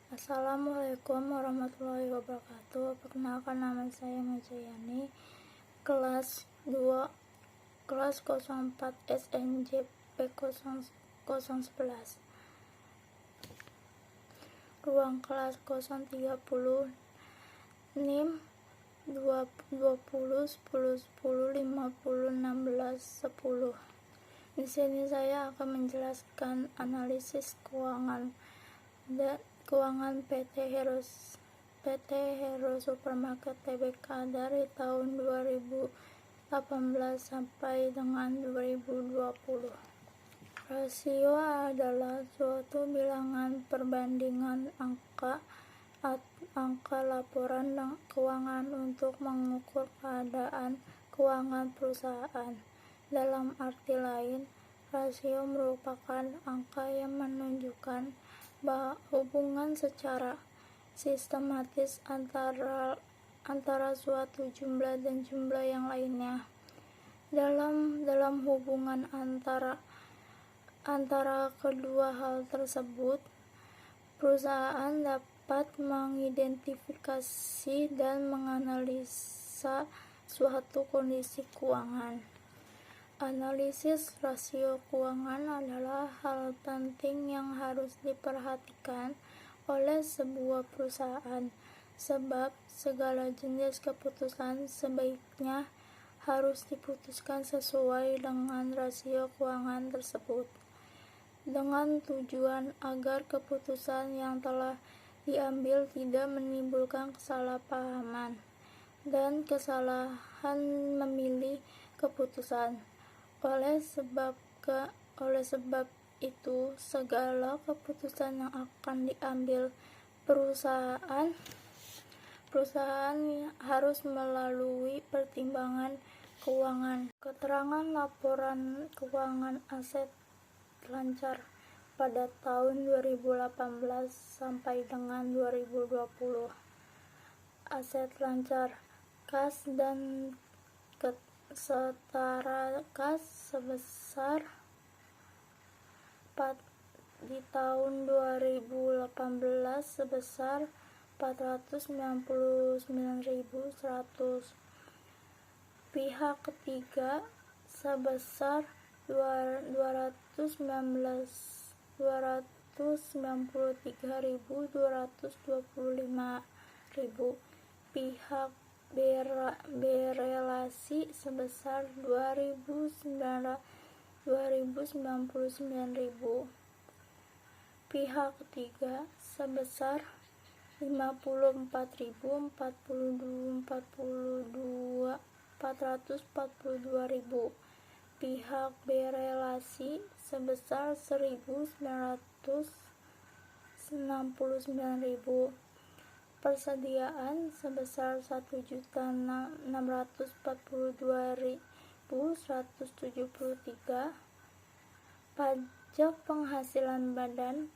Assalamualaikum warahmatullahi wabarakatuh. Perkenalkan, nama saya Mujayani, kelas 2 kelas 04 SNJP 011. Ruang kelas 030, NIM 20 10 10 50 16 10. Di sini saya akan menjelaskan analisis keuangan PT Hero Supermarket Tbk dari tahun 2018 sampai dengan 2020. Rasio adalah suatu bilangan perbandingan angka laporan keuangan untuk mengukur keadaan keuangan perusahaan. Dalam arti lain, rasio merupakan angka yang menunjukkan hubungan secara sistematis antara suatu jumlah dan jumlah yang lainnya. Dalam hubungan antara kedua hal tersebut, perusahaan dapat mengidentifikasi dan menganalisa suatu kondisi keuangan. Analisis rasio keuangan adalah hal penting yang harus diperhatikan oleh sebuah perusahaan, sebab segala jenis keputusan sebaiknya harus diputuskan sesuai dengan rasio keuangan tersebut, dengan tujuan agar keputusan yang telah diambil tidak menimbulkan kesalahpahaman dan kesalahan memilih keputusan. Oleh sebab itu, segala keputusan yang akan diambil perusahaan harus melalui pertimbangan keuangan. Keterangan laporan keuangan aset lancar pada tahun 2018 sampai dengan 2020. Aset lancar kas dan setara kas sebesar di tahun 2018 sebesar 499.100, pihak ketiga sebesar 293.225.000, pihak berelasi sebesar 299.000, pihak ketiga sebesar 54.042.442.000, pihak berelasi sebesar 1.969.000, persediaan sebesar 1.642.173, pajak penghasilan badan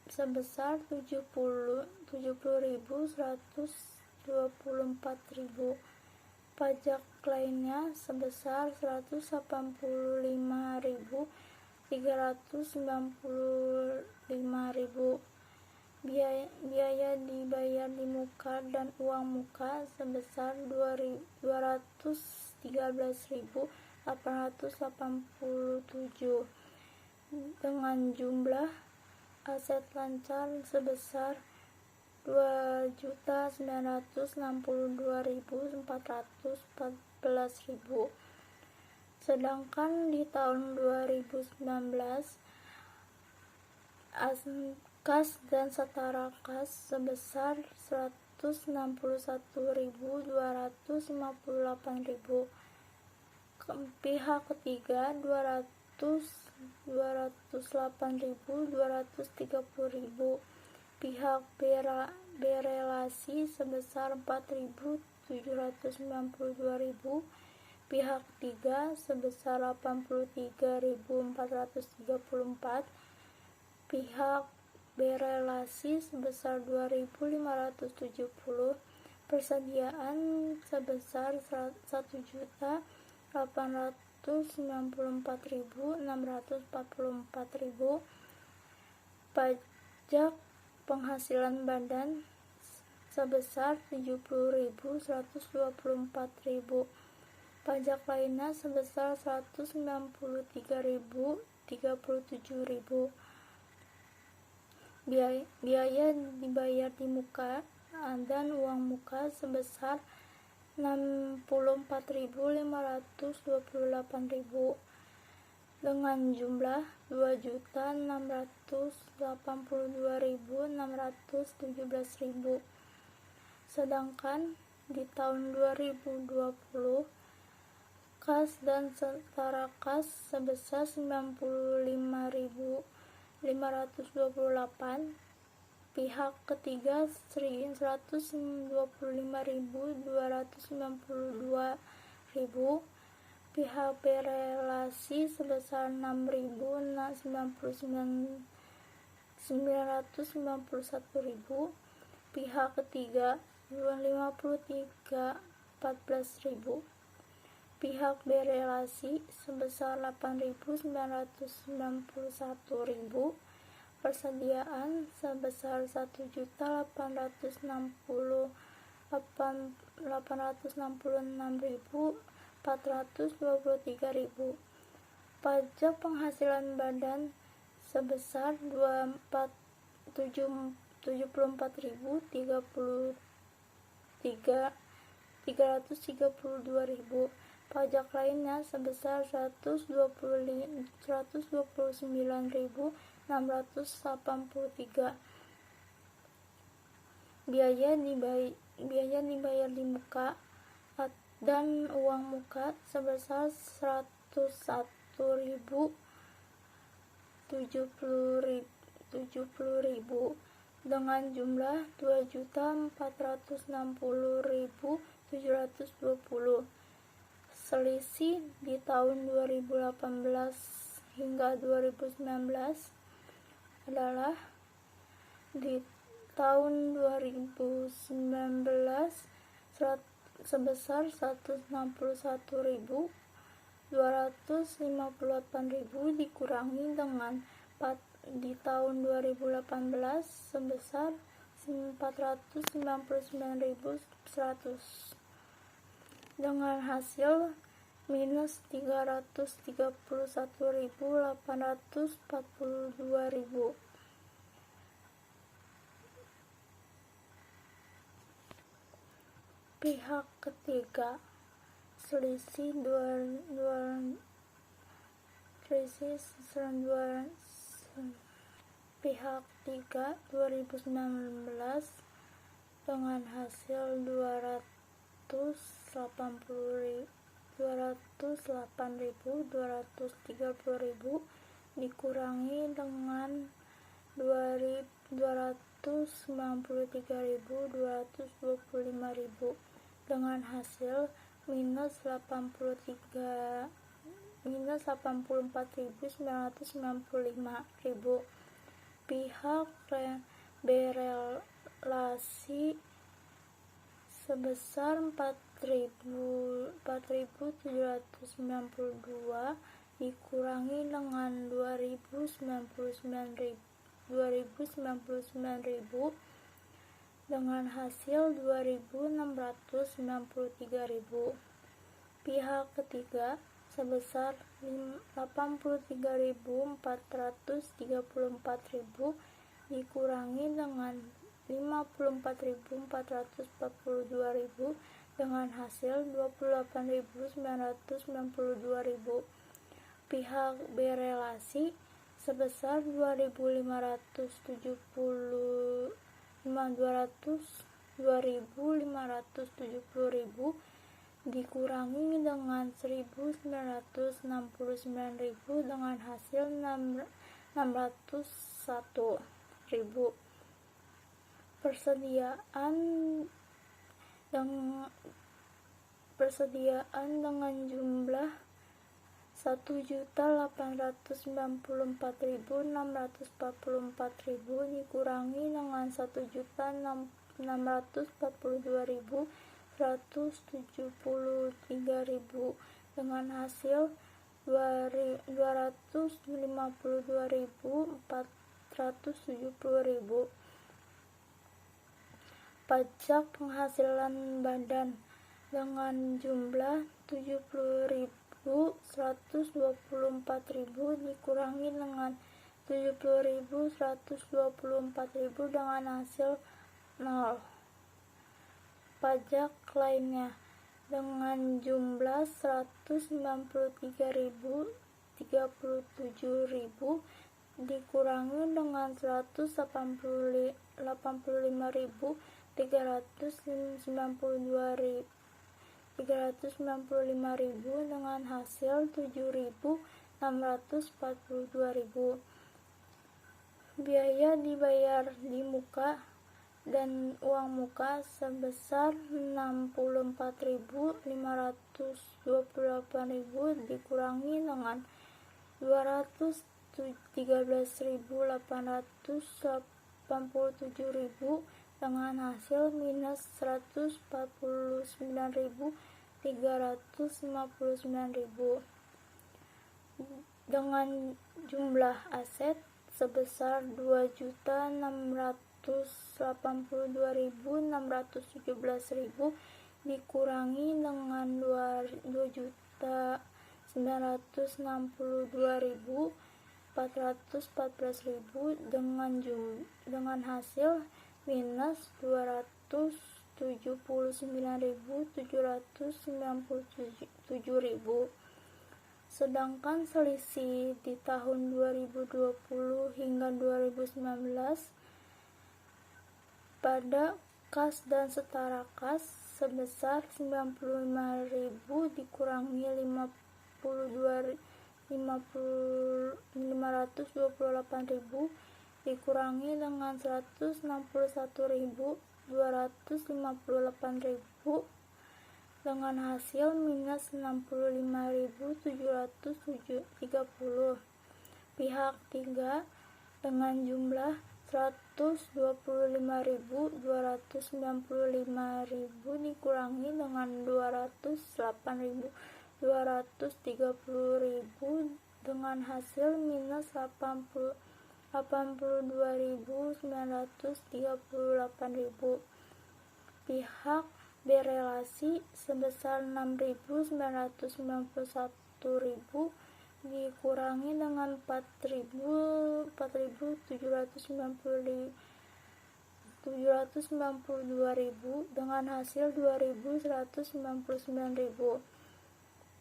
sebesar 70.124.000, pajak lainnya sebesar 185.395.000, biaya dibayar di muka dan uang muka sebesar 213.887, dengan jumlah aset lancar sebesar 2.962.414.000. Sedangkan di tahun 2019 kas dan setara kas sebesar 161.258.000, pihak ketiga 208.230.000, pihak berelasi sebesar 4.792.000, pihak ketiga sebesar 83.434, pihak berelasi sebesar 2.570, persediaan sebesar 1.894.644.000, pajak penghasilan badan sebesar 70.124.000, pajak lainnya sebesar 193.037.000, biaya dibayar di muka dan uang muka sebesar 64.528.000 dengan jumlah 2.682.617.000. Sedangkan di tahun 2020 kas dan setara kas sebesar 95.528, pihak ketiga 125.292.000, pihak berelasi sebesar 6.099.991.000, pihak ketiga 53.14.000, pihak berelasi sebesar 8.991.000, persediaan sebesar 1.866.423.000, pajak penghasilan badan sebesar 74.032.332.000, pajak lainnya sebesar 129.683, biaya dibayar di muka dan uang muka sebesar 101.070.000 dengan jumlah 2.460.720. Selisih di tahun 2018 hingga 2019 adalah di tahun 2019 sebesar 161.258.000 dikurangi dengan di tahun 2018 sebesar 499.100 dengan hasil minus 331.842.000. Pihak ketiga selisih pihak 3 2019 dengan hasil 208.230.000 dikurangi dengan 293.225.000 dengan hasil minus 84.995.000. Pihak berelasi sebesar 4.792 dikurangi dengan 2.099.000 dengan hasil 2.693.000. Pihak ketiga sebesar 83.434.000 dikurangi dengan 54.442.000 dengan hasil 28.992.000. Pihak berelasi sebesar 2.570.000 dikurangi dengan 1.969.000 dengan hasil 601.000. Persediaan dengan jumlah 1.894.644.000 dikurangi dengan 1.642.173.000 dengan hasil 252.470.000. Pajak penghasilan badan dengan jumlah 70.124.000 dikurangi dengan 70.124.000 dengan hasil 0. Pajak lainnya dengan jumlah 193.037.000 dikurangi dengan 185.395.000 dengan hasil 7.642.000. Biaya dibayar di muka dan uang muka sebesar 64.528.000 dikurangi dengan 213.887.000 dengan hasil minus 149.359.000. Dengan jumlah aset sebesar 2.682.617.000 dikurangi dengan 2.962.414.000 dengan hasil minus 279.797.000. Sedangkan selisih di tahun 2020 hingga 2019 pada kas dan setara kas sebesar 95.000 dikurangi 528.000 dikurangi dengan 161.258.000 dengan hasil minus 65.730. Pihak 3 dengan jumlah 125.295.000 dikurangi dengan 208.230.000 dengan hasil minus 82.938.000. Pihak berelasi sebesar 6.991.000 dikurangi dengan 4.792.000 dengan hasil 2.199.000.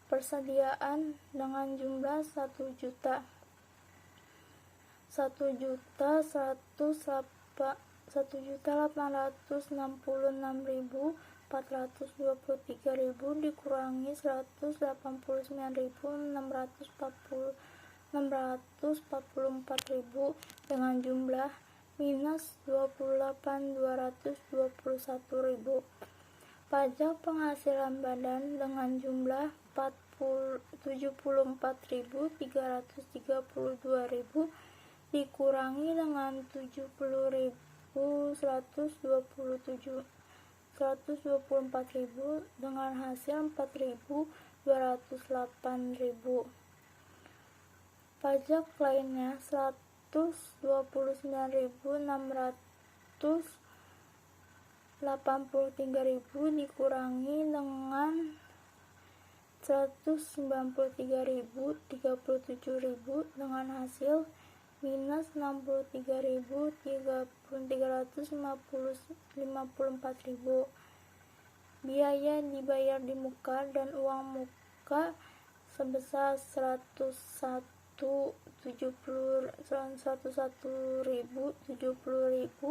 Persediaan dengan jumlah 1.866.423.000 dikurangi 180.644.000 dengan jumlah minus 28.221.000. Pajak penghasilan badan dengan jumlah 74.332.000 dikurangi dengan 70.124.000 dengan hasil 4.208.000. Pajak lainnya 129.683.000 dikurangi dengan 193.037.000 dengan hasil minus 63.354.000. Biaya dibayar di muka dan uang muka sebesar 101.070.000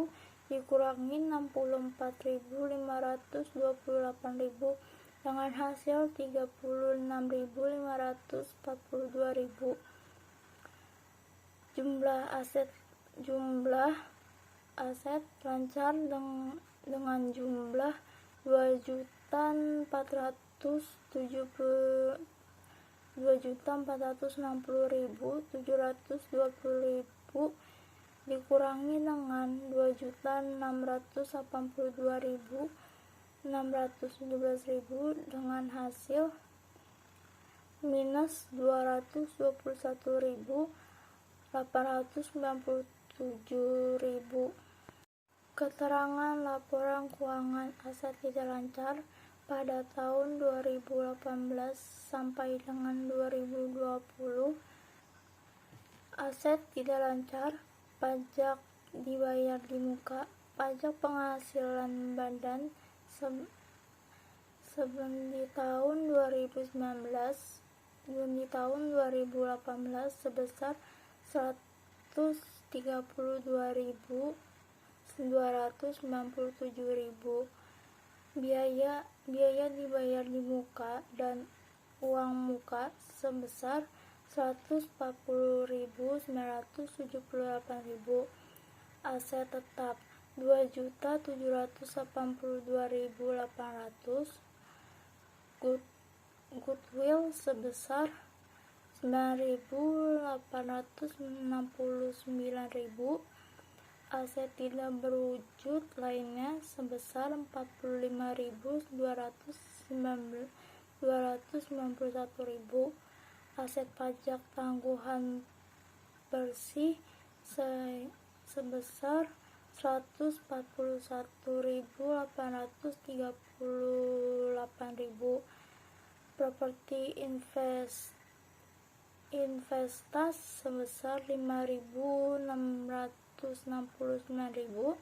dikurangi 64.528.000 dengan hasil 36.542.000. Jumlah aset lancar dengan jumlah 2.460.720.000 dikurangi dengan 2.682.617.000 dengan hasil minus 221.897.000. Keterangan laporan keuangan aset tidak lancar pada tahun 2018 sampai dengan 2020. Aset tidak lancar, pajak dibayar di muka, pajak penghasilan badan sebelum di tahun 2018 sebesar 132.297.000. Biaya dibayar di muka dan uang muka sebesar 140.978.000. Aset tetap 2.782.800. Goodwill sebesar 9.869.000. Aset tidak berwujud lainnya sebesar 45.291.000. Aset pajak tangguhan bersih sebesar 141.838.000. Properti investasi sebesar 5.669.000.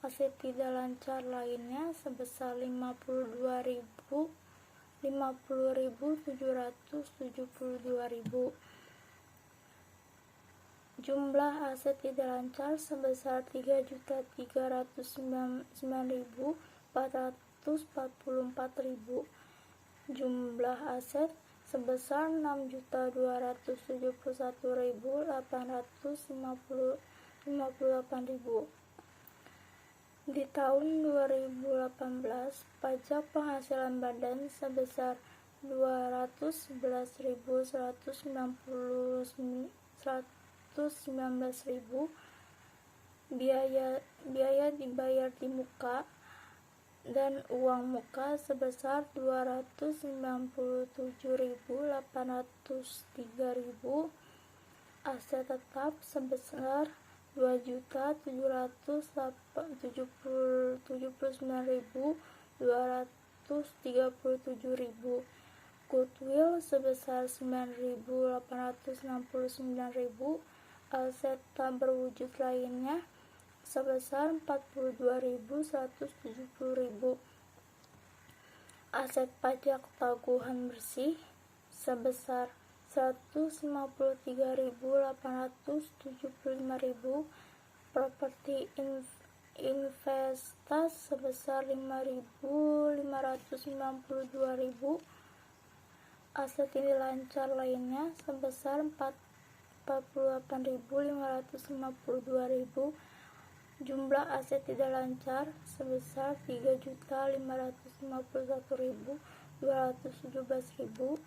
Aset tidak lancar lainnya sebesar 50.772.000. Jumlah aset tidak lancar sebesar 3.309.444.000. Jumlah aset sebesar 6.271.858.000. Di tahun 2018, pajak penghasilan badan sebesar 211.119.000. Biaya dibayar di muka dan uang muka sebesar 297.803.000. Aset tetap sebesar 2.779.237.000. Goodwill sebesar 9.869.000. Aset tak berwujud lainnya sebesar 42.170.000. Aset pajak tangguhan bersih sebesar 153.875.000. Properti investasi sebesar 5.592.000. Aset tidak lancar lainnya sebesar 48.552.000. Jumlah aset tidak lancar sebesar 3.551.217.000.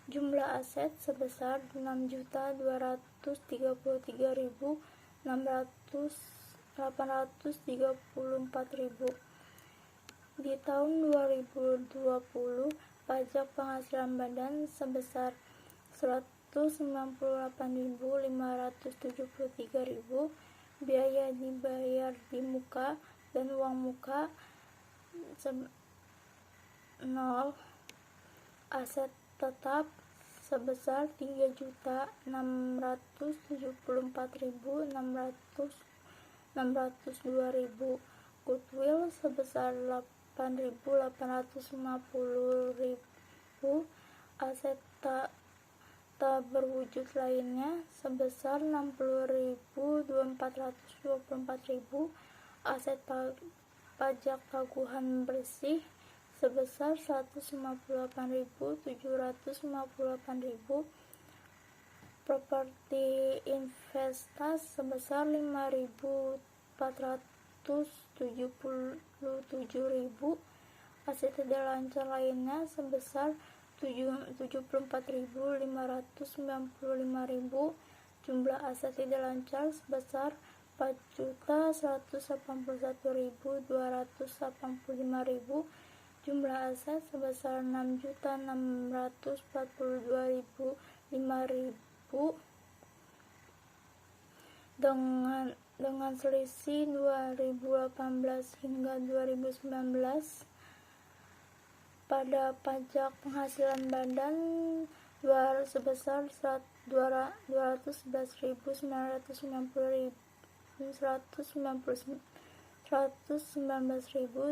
Jumlah aset sebesar 6.233.834.000. Di tahun 2020, pajak penghasilan badan sebesar 198.573.000. Biaya dibayar di muka dan uang muka 0. Aset tetap sebesar 3.674.602.000. Goodwill sebesar 8.850.000. Aset tak berwujud lainnya sebesar 60.424.000. Aset pajak tangguhan bersih sebesar 158.758.000. Properti investasi sebesar 5.477.000. Aset tidak lancar lainnya sebesar 74.595.000. Jumlah aset tidak lancar sebesar 4.181.285.000. Jumlah aset sebesar 6.642.005. dengan selisih 2018 hingga 2019 pada pajak penghasilan badan sebesar 119.000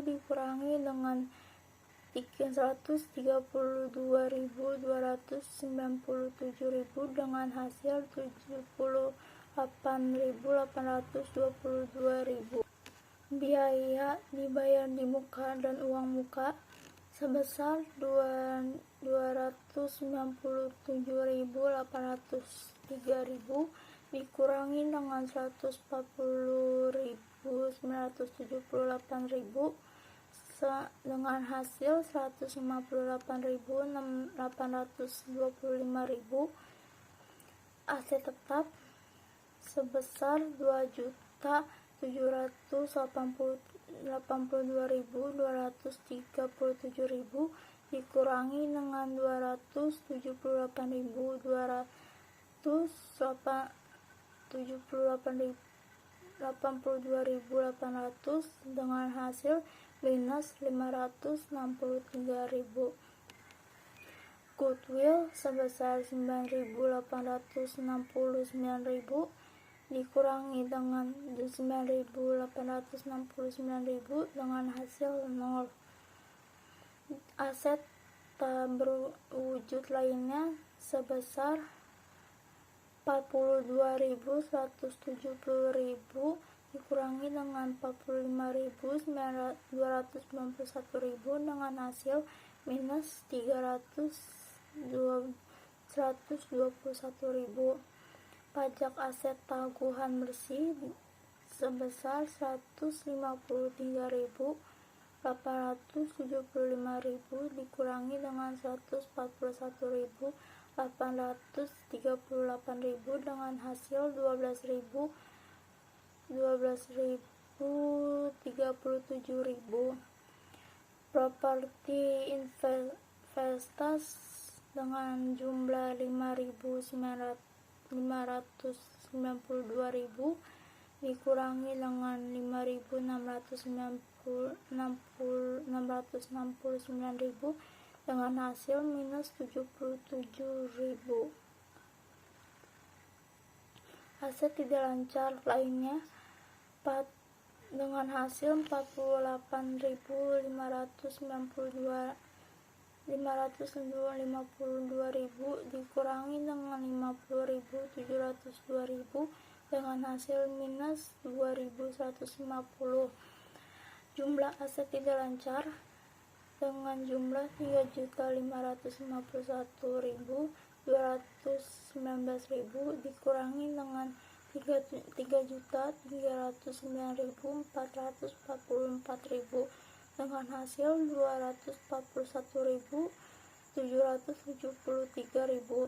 dikurangi dengan 132.297 dengan hasil 78.822. Biaya dibayar di muka dan uang muka sebesar 297.803 dikurangi dengan 140.978 dengan hasil 158.825. Aset tetap sebesar 2.882.237 dikurangi dengan 278.800 dengan hasil minus 563.000. Goodwill sebesar 9.869.000 dikurangi dengan 9.869.000 dengan hasil 0. Aset tak berwujud lainnya sebesar 42.170.000 dikurangi dengan 45.291.000 dengan hasil minus 121.000. Pajak aset tangguhan bersih sebesar 153.875.000 dikurangi dengan 141.838.000 dengan hasil 12.037.000. Properti investasi dengan jumlah 5.592.000 dikurangi dengan 5.669.000 dengan hasil minus 77.000. Aset tidak lancar lainnya dengan hasil 48.552.000 dikurangi dengan 50.702.000 dengan hasil minus 2.150. Jumlah aset tidak lancar dengan jumlah 3.551.219.000 dikurangi dengan 3.309.444.000 dengan hasil 241.773.000.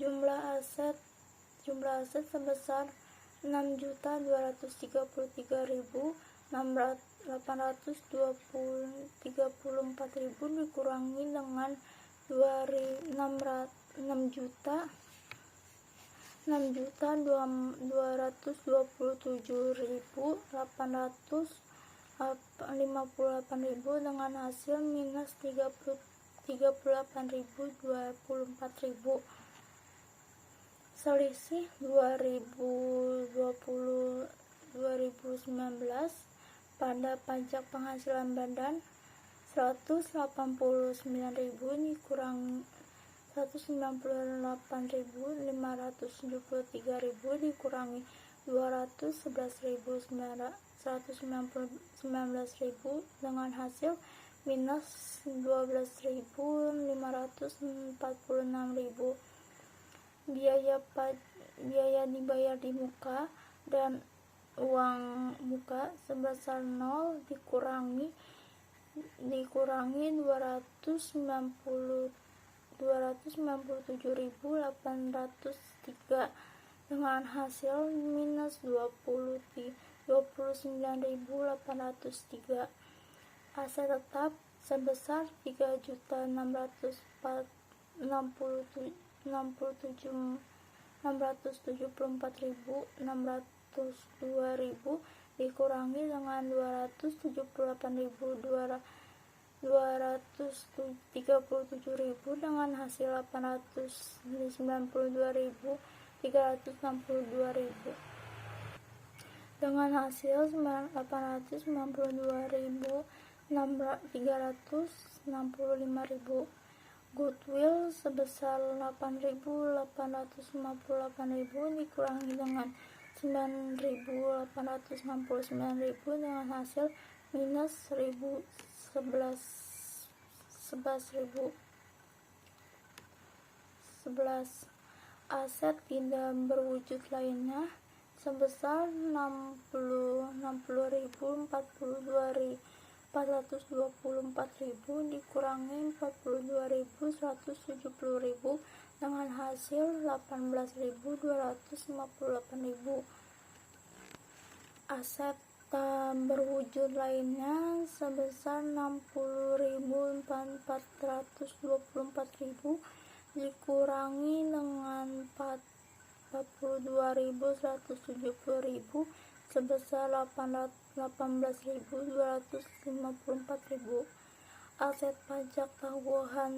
Jumlah aset sebesar 6.233.834.000 dikurangi dengan 6.227.858.000 dengan hasil minus 38.024.000. Selisih 2020-2019 pada pajak penghasilan badan 189.000 dikurangi 198.573.000 dikurangi 211.119.000 dengan hasil minus 12.546.000. Biaya dibayar di muka dan uang muka sebesar 0 dikurangi 297.803 dengan hasil minus 29.803. Aset tetap sebesar 3.674.674.600 202.000 dikurangi dengan 237.000 dengan hasil 892.362.000 dengan hasil 892.365.000. Goodwill sebesar 8.858.000 dikurangi dengan 9.869.000 dengan hasil minus 11.000. Aset tidak berwujud lainnya sebesar 424.000 dikurangi 42.170.000 dengan hasil 18.258.000. Aset tak berwujud lainnya sebesar 60.424.000 dikurangi dengan 42.170.000 sebesar 18.254.000. Aset pajak tanggungan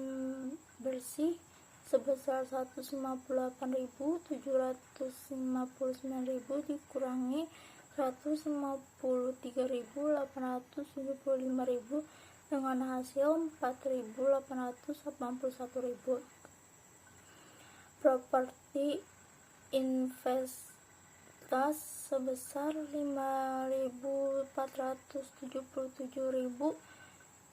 bersih sebesar 158.759.000 dikurangi 153.875.000 dengan hasil 4.881.000. Properti investasi sebesar 5.477.000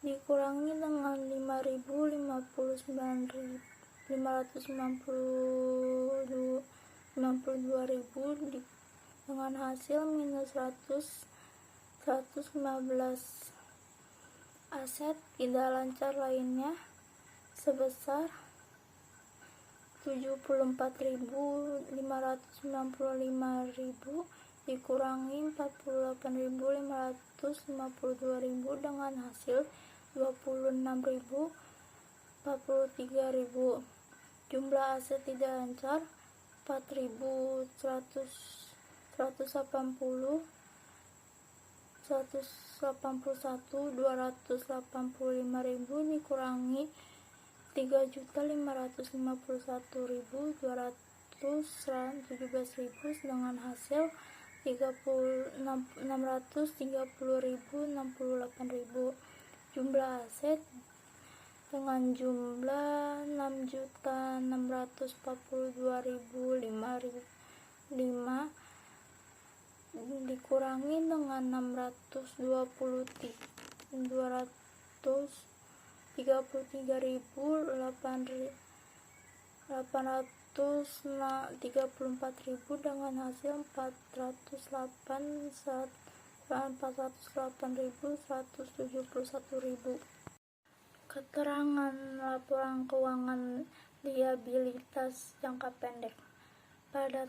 dikurangi dengan 5.552.000 dengan hasil minus 115. Aset tidak lancar lainnya sebesar 74.595.000 dikurangi 48.552.000 dengan hasil 26.043.000. Jumlah aset tidak lancar 4.181.285.000 dikurangi 3.551.217.000 dengan hasil 630.068.000. Jumlah aset dengan jumlah 6.642.005 dikurangi dengan 234.000 dengan hasil 408.171.000. Keterangan laporan keuangan liabilitas jangka pendek pada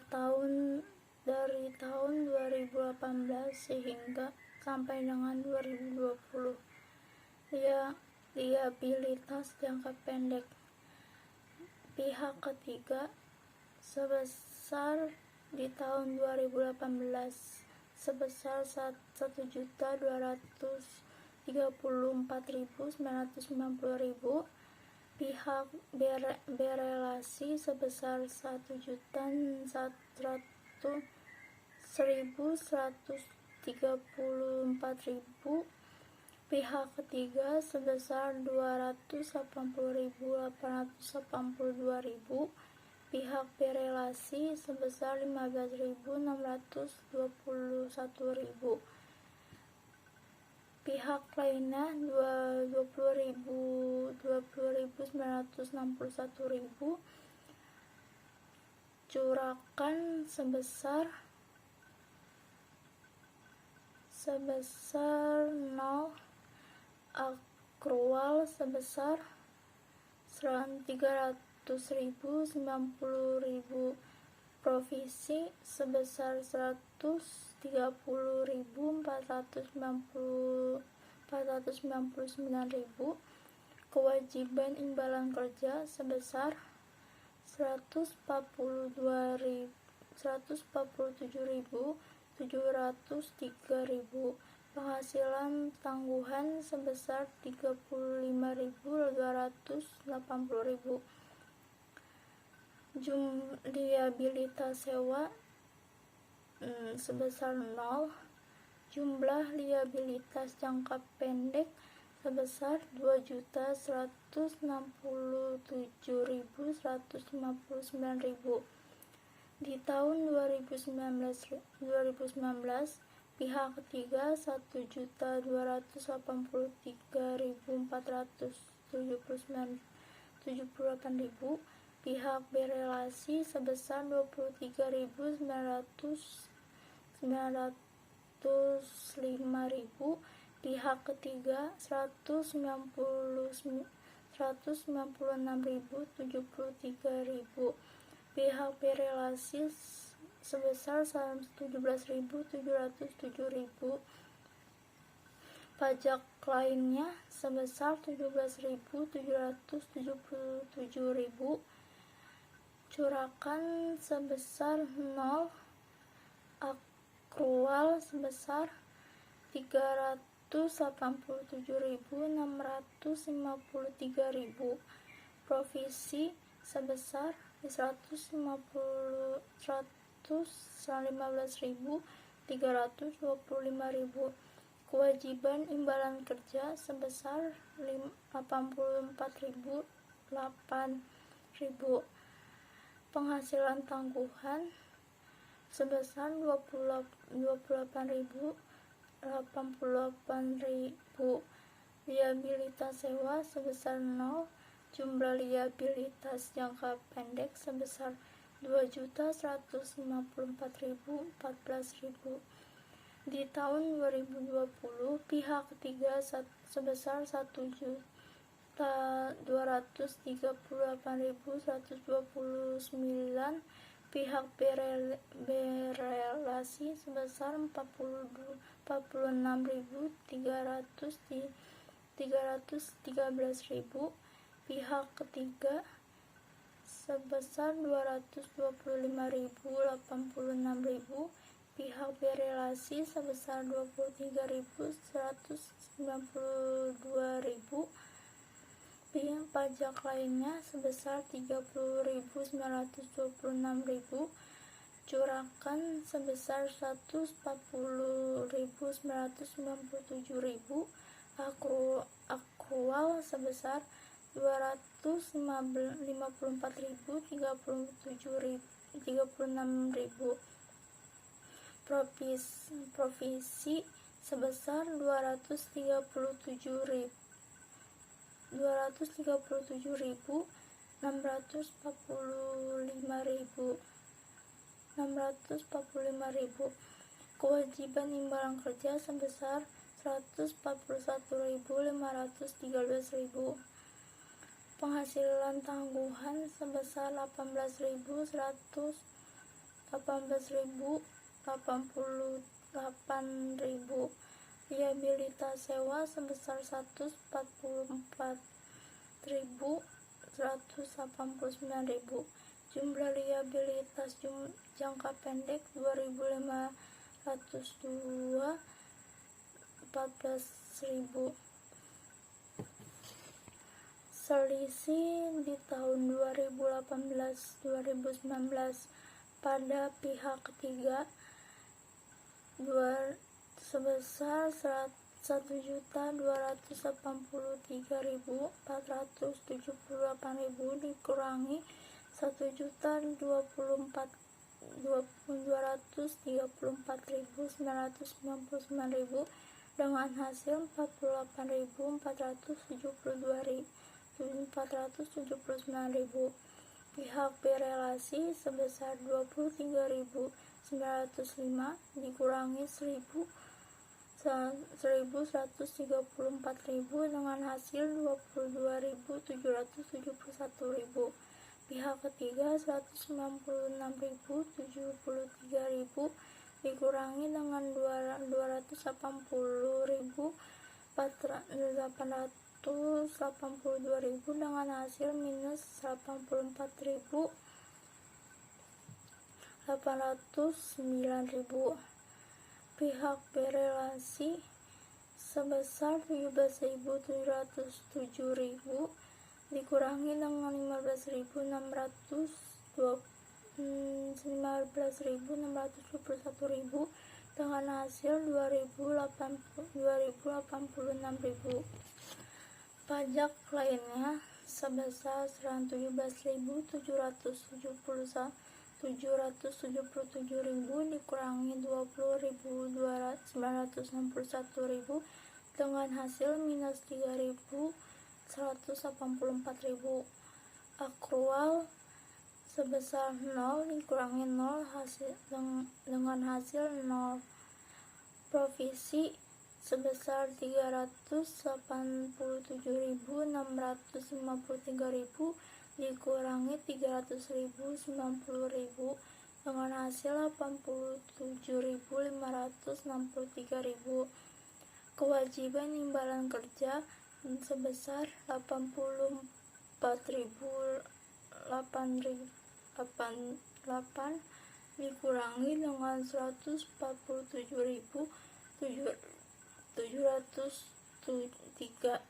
dari tahun 2018 sehingga sampai dengan 2020. Liabilitas jangka pendek pihak ketiga sebesar di tahun 2018 sebesar 1.234.990.000. Pihak berelasi sebesar 1.134.000. Pihak ketiga sebesar 280.882.000. Pihak berelasi sebesar 15.621.000. Pihak lainnya 20.961.000. Curakan sebesar 0, akrual sebesar 300.090.000, provisi sebesar 130.499.000, kewajiban imbalan kerja sebesar 147.000 703.000. Penghasilan tangguhan sebesar 35.280.000. Liabilitas sewa sebesar 0. Jumlah liabilitas jangka pendek sebesar 2.167.159.000. Di tahun 2019, pihak ketiga 1.283.478.000, pihak berelasi sebesar 23.905.000, pihak ketiga 196.073.000, pihak berelasi sebesar 17.707.000. Pajak lainnya sebesar 17.777.000. Curakan sebesar 0. Akrual sebesar 387.653.000. Provisi sebesar 115.325.000. Kewajiban imbalan kerja sebesar 84.008.000. Penghasilan tangguhan sebesar 28.088.000. Liabilitas sewa sebesar 0. Jumlah liabilitas jangka pendek sebesar 2.154.014.000. Di tahun 2020, pihak ketiga sebesar 1.238.129, pihak berelasi sebesar 46.313.000, pihak ketiga sebesar 225.086.000, pihak berelasi sebesar 23.192.000, pihak pajak lainnya sebesar 30.926.000, curakan sebesar 140.997.000, akrual sebesar 254.036.000. Provisi sebesar 237.645.000. Kewajiban imbalan kerja sebesar 141.513.000. Penghasilan tangguhan sebesar 18.000. Liabilitas sewa sebesar 144.189.000. Jumlah liabilitas jangka pendek 2.502.14.000. Selisih di tahun 2018-2019 pada pihak ketiga sebesar 1.283.478.000 dikurangi 1.234.999.000 dengan hasil 48.479.000. Pihak berelasi sebesar 23.905 dikurangi 1.134.000 dengan hasil 22.771.000. Pihak ketiga 196.073.000 dikurangi dengan 280.882.000 dengan hasil minus 84.809.000. pihak berelasi sebesar 17.707.000 dikurangi dengan 15.621.000 dengan hasil 2.086.000. Pajak lainnya sebesar 777.777.000 dikurangi 20.961.000 dengan hasil minus 3.184.000. Akrual sebesar 0 dikurangi 0 dengan hasil 0. Provisi sebesar 387.653.000 dikurangi 300.090.000 dengan hasil 87.563.000. Kewajiban imbalan kerja sebesar 84.008 dikurangi dengan 147.703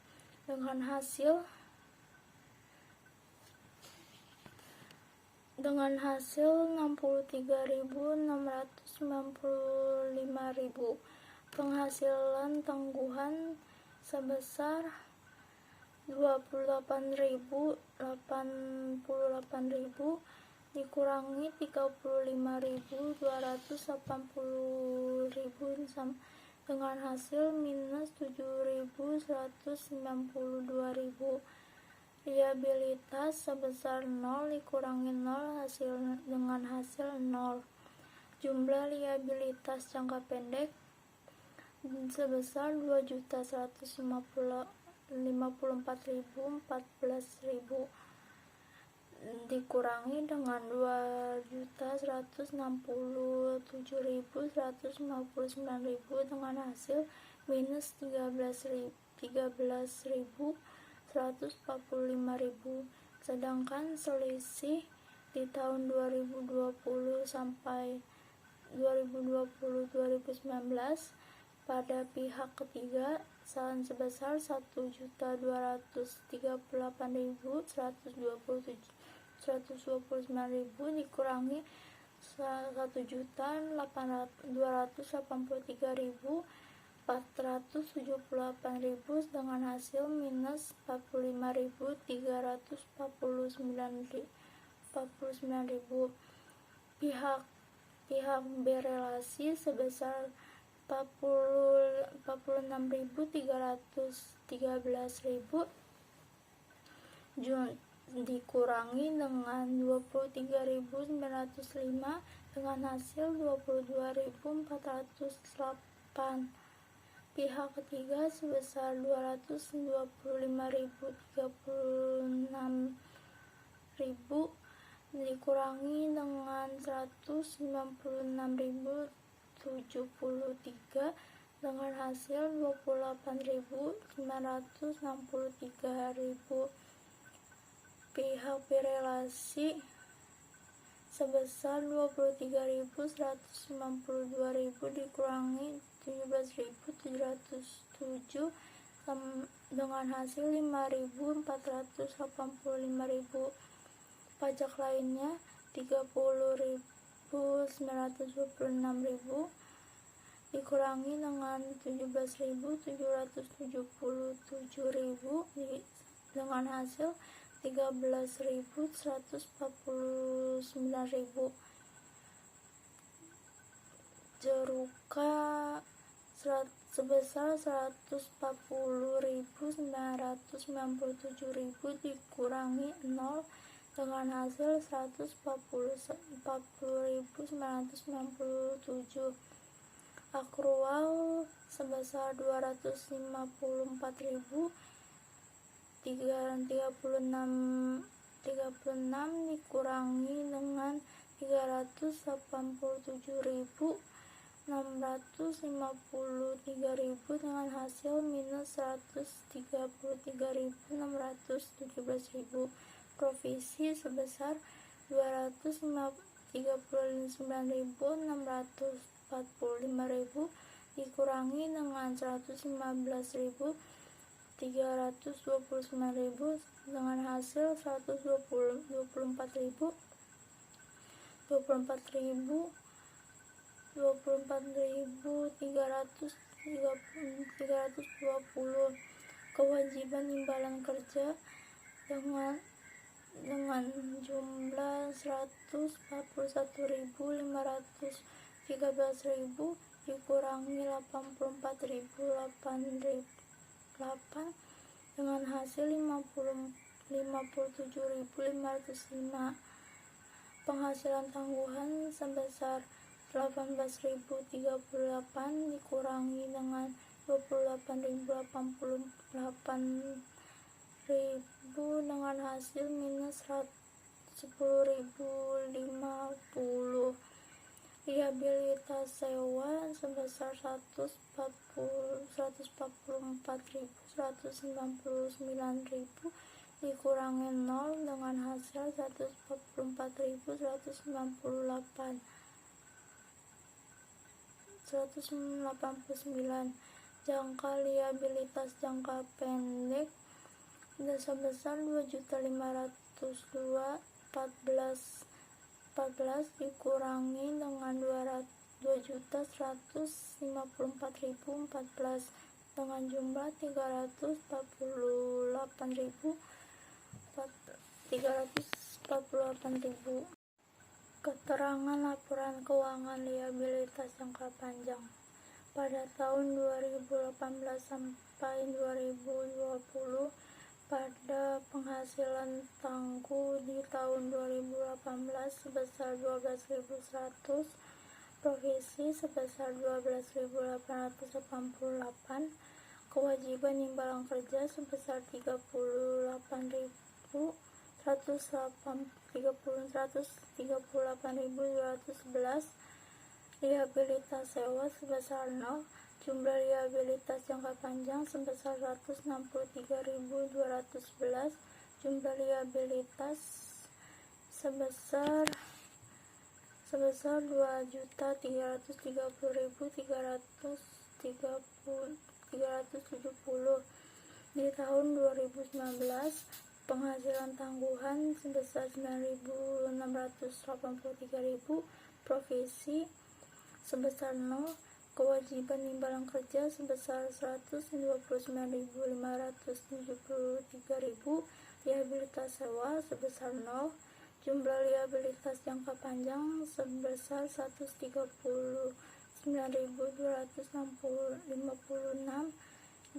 dengan hasil 63.695.000. Penghasilan tangguhan sebesar 28.088.000 dikurangi 35.280.000 dengan hasil minus 7.192.000. Liabilitas sebesar 0 dikurangi 0 dengan hasil 0. Jumlah liabilitas jangka pendek sebesar 2.154.014.000 dikurangi dengan 2.167.159.000 dengan hasil minus 13.145.000. Sedangkan selisih di tahun 2020 sampai 2019 pada pihak ketiga sebesar 1.208.129.000 dikurangi 1.283.478.000 dengan hasil minus 45.349.000. Pihak berelasi sebesar 46.313.000 dikurangi dengan 23.905 dengan hasil 22.408. Pihak ketiga sebesar 225.036.000 dikurangi dengan 196.073 dengan hasil 28.963.000. Pihak berelasi sebesar 23.192.000 dikurangi 17.707 dengan hasil 5.485.000. Pajak lainnya 30.926.000 dikurangi dengan 17.777.000 dengan hasil 13.149.000. Jeruka sebesar 140.997.000 dikurangi 0 dengan hasil 140.997. Akrual sebesar 254.036 dikurangi dengan 387.653.000 dengan hasil minus 133.617.000. Provisi sebesar 239.640.000 145.000 dikurangi dengan 115.329.000 dengan hasil 124.320. Kewajiban imbalan kerja dengan jumlah 141.513.000 dikurangi 84.008 dengan hasil 57.505. Penghasilan tangguhan sebesar 18.038 dikurangi dengan 28.088 dengan hasil minus 10.050. Rehabilitas sewa sebesar 144.199.000 dikurangi 0 dengan hasil 144.189. Jangka liabilitas jangka pendek sebesar 2.502.14 dikurangi dengan 2.154.014 dengan jumlah 348.000. Keterangan laporan keuangan liabilitas jangka panjang pada tahun 2018 sampai 2020. Pada penghasilan tangguh di tahun 2018 sebesar 12.100, provisi sebesar 12.888, kewajiban imbalan kerja sebesar 138.211, rehabilitas sewa sebesar 0, jumlah rehabilitas jangka panjang sebesar 163.211, jumlah rehabilitas sebesar 2.330.370. Di tahun 2019, penghasilan tangguhan sebesar 9.683.000, provisi sebesar 0, kewajiban imbalan kerja sebesar 129.573.000, rehabilitas sewa sebesar 0, jumlah rehabilitas jangka panjang sebesar 139.256,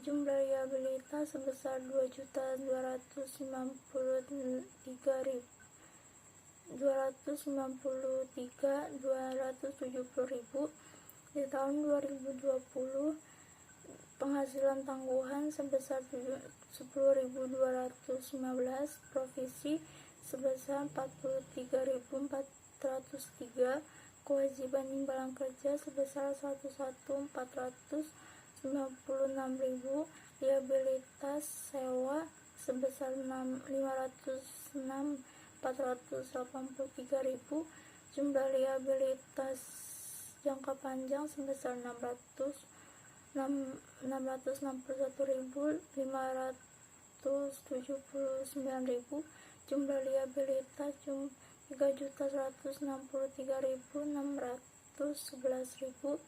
jumlah rehabilitas sebesar 2.293.270.000. Di tahun 2020, penghasilan tangguhan sebesar 10.215, provisi sebesar 43.403, kewajiban imbalan kerja sebesar 1.496.000, rehabilitas sewa sebesar 506.483.000, jumlah rehabilitas jangka panjang sebesar 661.579.000, jumlah rehabilitas 3.163.611.000.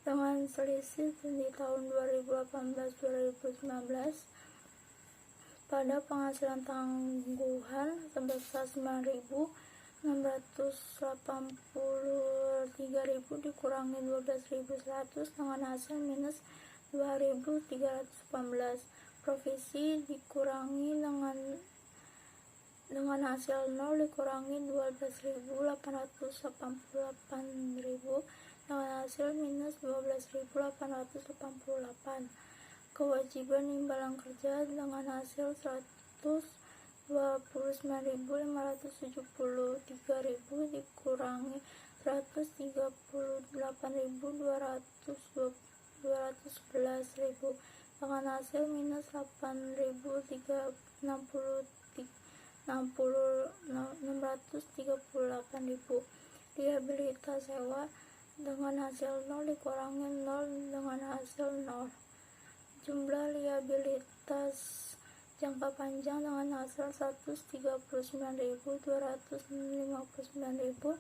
Dengan selisih di tahun 2018-2019, pada penghasilan tangguhan sebesar 9.683.000 dikurangi 12.100 dengan hasil minus 2.318, provisi dikurangi dengan hasil 0 dikurangi 12.888.000 dengan hasil minus 12.888. Kewajiban imbalan kerja dengan hasil 129.573.000 dikurangi 138.211.000 dengan hasil minus 8.638.000. Rehabilitas sewa dengan hasil 0 dikurangi 0 dengan hasil 0. Jumlah liabilitas jangka panjang dengan hasil 139.259.000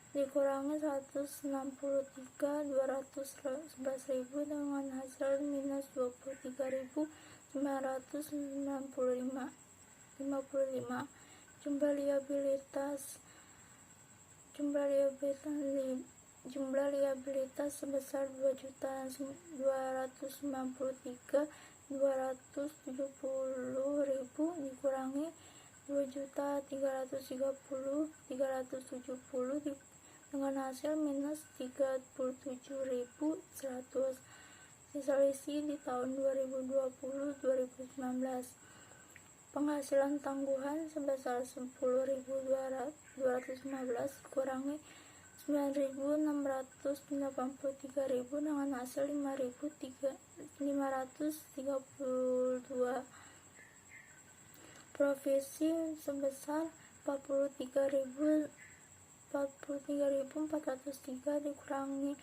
dikurangi 163.211.000 dengan hasil minus 23.995. Jumlah liabilitas sebesar 2.293.270.000 dikurangi 2.330.370 dengan hasil minus 37.100. Selisih di tahun 2020-2019. Penghasilan tangguhan sebesar 10.215 kurangi 9.683.000 dengan hasil 5.532. Provisi sebesar 43.403 dikurangi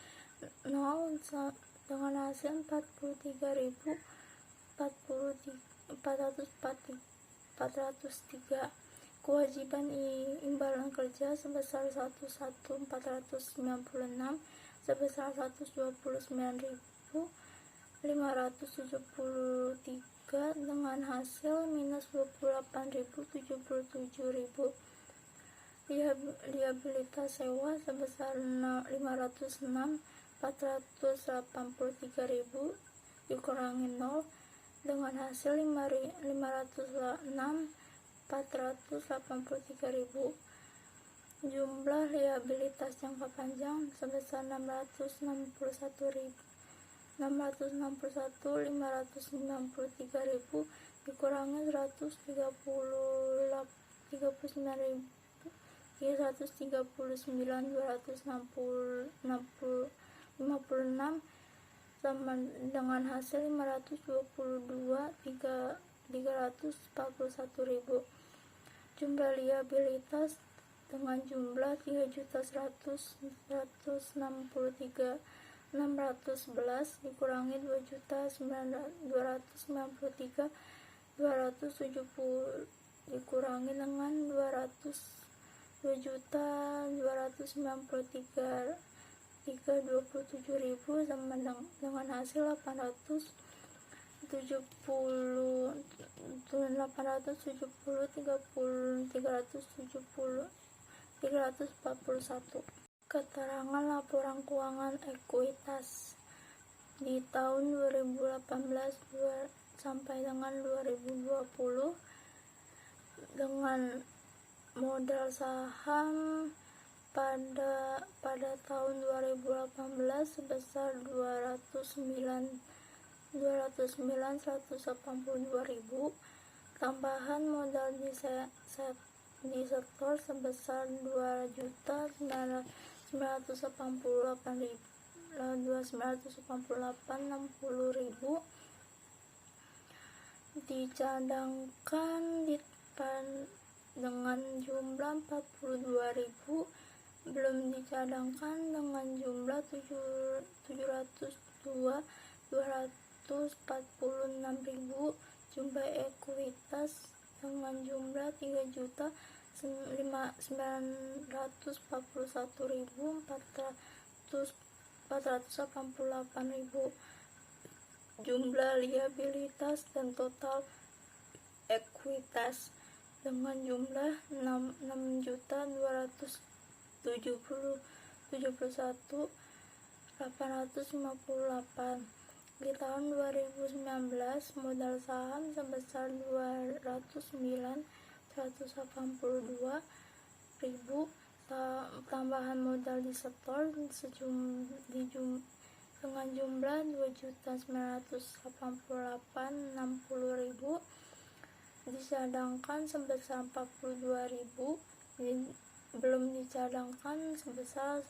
0 dengan hasil 43.403. Kewajiban imbalan kerja sebesar 1.496 sebesar 129.573 dengan hasil minus 28.077.000. Liabilitas sewa sebesar 506.483.000 dikurangi 0 dengan hasil 506.483.000. Jumlah liabilitas jangka panjang sebesar 661.593.000 dikurangi 139.256 sama dengan hasil 522.341.000. Jumlah liabilitas dengan jumlah 3.163.611 dikurangi 2.293.270 dikurangi dengan 2.293.327.000 sama dengan hasil 341. Keterangan laporan keuangan ekuitas di tahun 2018 sampai dengan 2020 dengan modal saham pada tahun 2018 sebesar 209.182.000, tambahan modal di setor sebesar 2.988.060.000, dicadangkan dengan jumlah 42.000, belum dicadangkan dengan jumlah 702.246.000, jumlah ekuitas dengan jumlah 3.941.488.000, jumlah liabilitas dan total ekuitas dengan jumlah 6.771.858. Di tahun 2019 modal saham sebesar 209.182.000, tambahan modal di setor dengan jumlah 2.988.060.000, dicadangkan sebesar 42.000, belum dicadangkan sebesar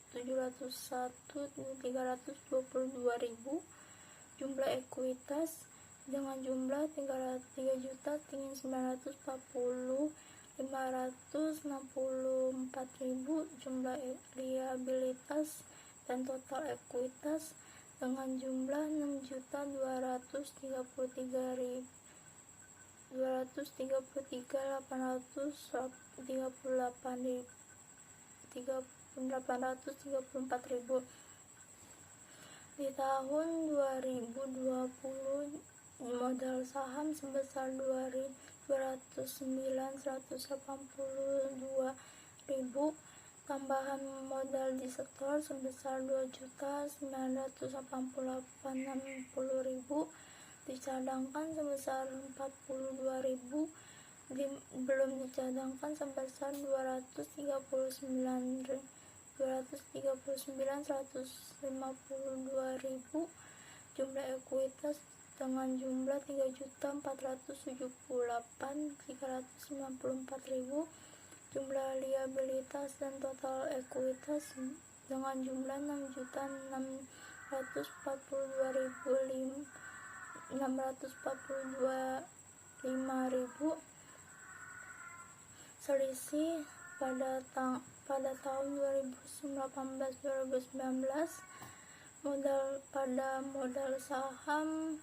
701.322.000, jumlah ekuitas dengan jumlah 3.940.564.000, jumlah liabilitas dan total ekuitas dengan jumlah 6.233.834.000. Di tahun 2020 modal saham sebesar 209.182.000, tambahan modal di setor sebesar 2.988.060.000, dicadangkan sebesar 42.000, belum dicadangkan sebesar 239.152.000, jumlah ekuitas dengan jumlah 3.478.394.000, jumlah liabilitas dan total ekuitas dengan jumlah 6.642.500. Selisih pada tahun 2018-2019 modal saham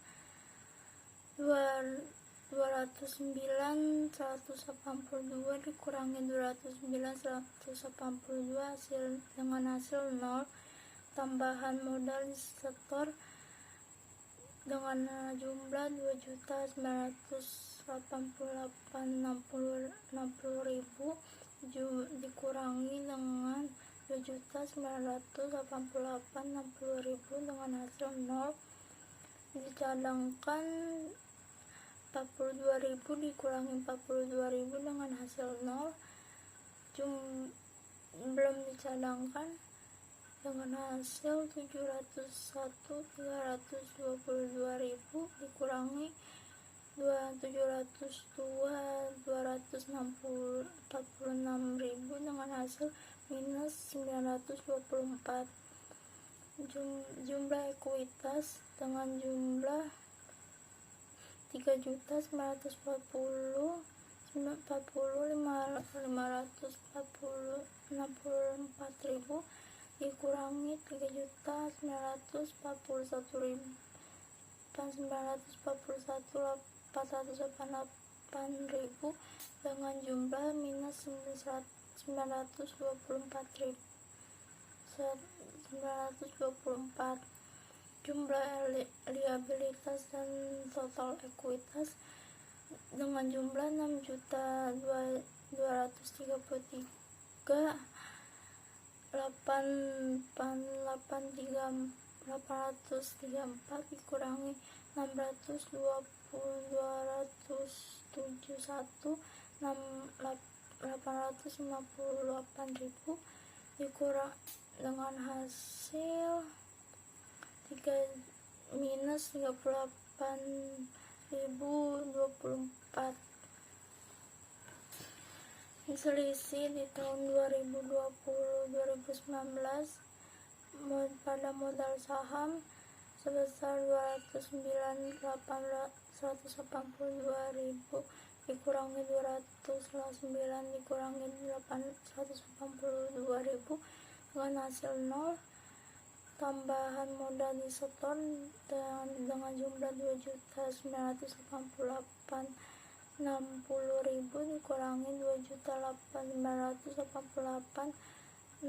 209.182 dikurangi 209.182 dengan hasil 0. Tambahan modal di setor dengan jumlah 2.988.060.000 dikurangi dengan 2.988.060.000 dengan hasil 0. Dicadangkan 42.000 dikurangi 42.000 dengan hasil 0. Belum dicadangkan dengan hasil 701.322.000 dikurangi 702.246.000 dengan hasil minus 924. Jumlah ekuitas dengan jumlah 3.440.564.000 dikurangi 3.941.488.000 dengan jumlah minus 924. Jumlah liabilitas dan total ekuitas dengan jumlah 6.234.834 dikurangi 620.221.858.000 dikurang dengan hasil minus 38.024. Selisih di tahun 2020-2019 pada modal saham sebesar 209.182.000 dikurangi 209 dikurangi 182.000 dengan hasil 0. Tambahan modal di setor dengan jumlah 2.988.060.000 dikurangi 2.988.060.000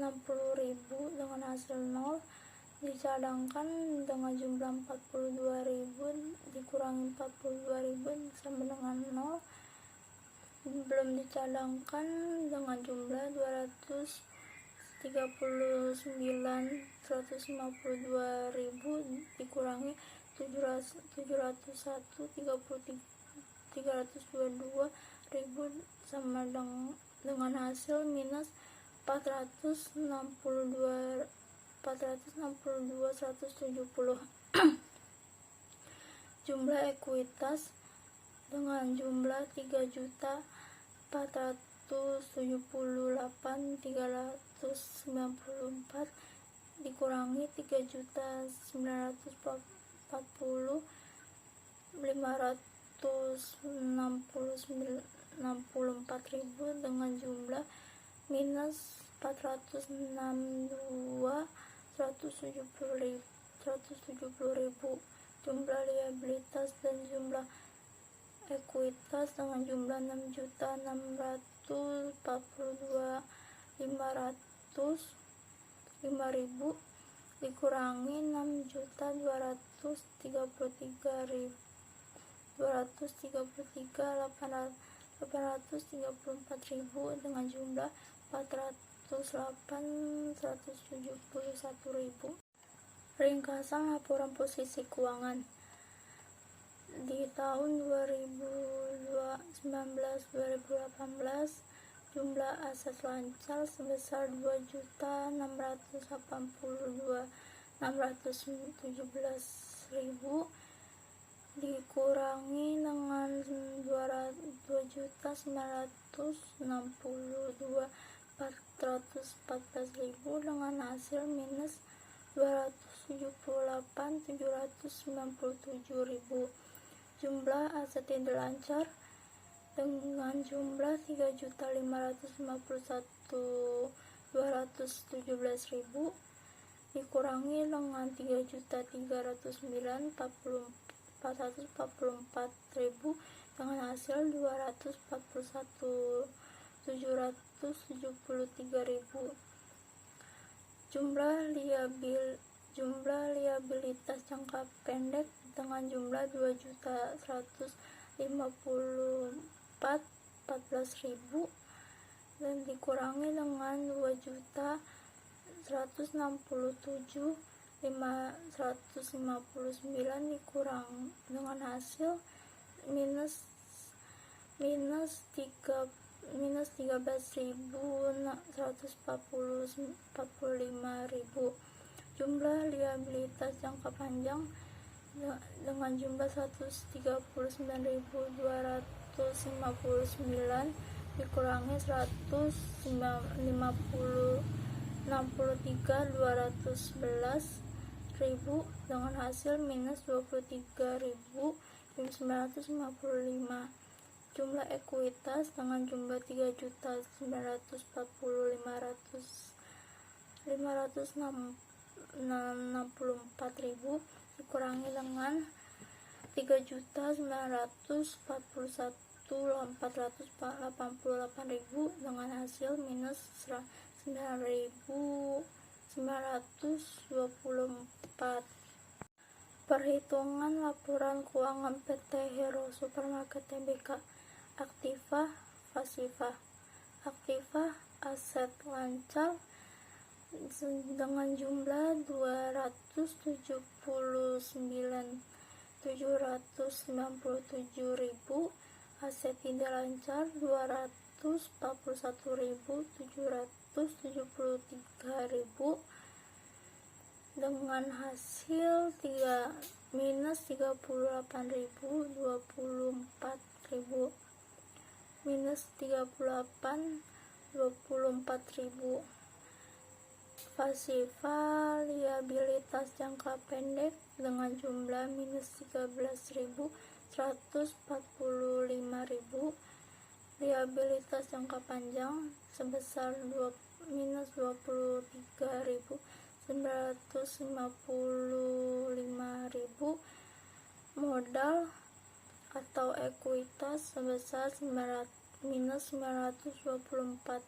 dengan hasil 0. Dicadangkan dengan jumlah 42.000 dikurangi 42.000 sama dengan 0. Belum dicadangkan dengan jumlah 239.152.000 dikurangi 322.000 sama dengan hasil minus 462.170. Jumlah ekuitas dengan jumlah 3.478.394 dikurangi 3.940.564.000 dengan jumlah minus 462.170 170.000, jumlah liabilitas dan jumlah ekuitas dengan jumlah 6.642.505.000 dikurangi 6.233.834.000 dengan jumlah 408.171.000. Ringkasan laporan posisi keuangan di tahun 2019-2018, jumlah aset lancar sebesar 2.082.617.000 dikurangi dengan 2.962.414.000 dengan hasil minus 278.797.000. Jumlah aset tidak lancar dengan jumlah 3.551.217.000 dikurangi dengan 3.309.444.000 dengan hasil 241.773.000. Jumlah liabilitas jangka pendek dengan jumlah 2.154.014.000 dan dikurangi dengan 2.167.559 dikurang dengan hasil minus 13.145.000. Jumlah liabilitas jangka panjang dengan jumlah 139.259 dikurangi 163.211.000 dengan hasil minus 23.955. Jumlah ekuitas dengan jumlah 3.964.564.000 dikurangi dengan 3.941.488.000 dengan hasil minus 9.924. Perhitungan laporan keuangan PT Hero Supermarket Tbk. Aktiva, pasifah. Aktiva, aset lancar dengan jumlah 279.797.000, aset tidak lancar 241.773.000 dengan hasil minus 38.024.000 minus 38.024.000. Pasifah liabilitas jangka pendek dengan jumlah minus 13.145.000, liabilitas jangka panjang sebesar minus 23.955.000, modal atau ekuitas sebesar minus 924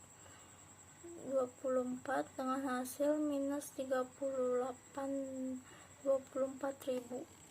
dengan hasil minus 38.024.000.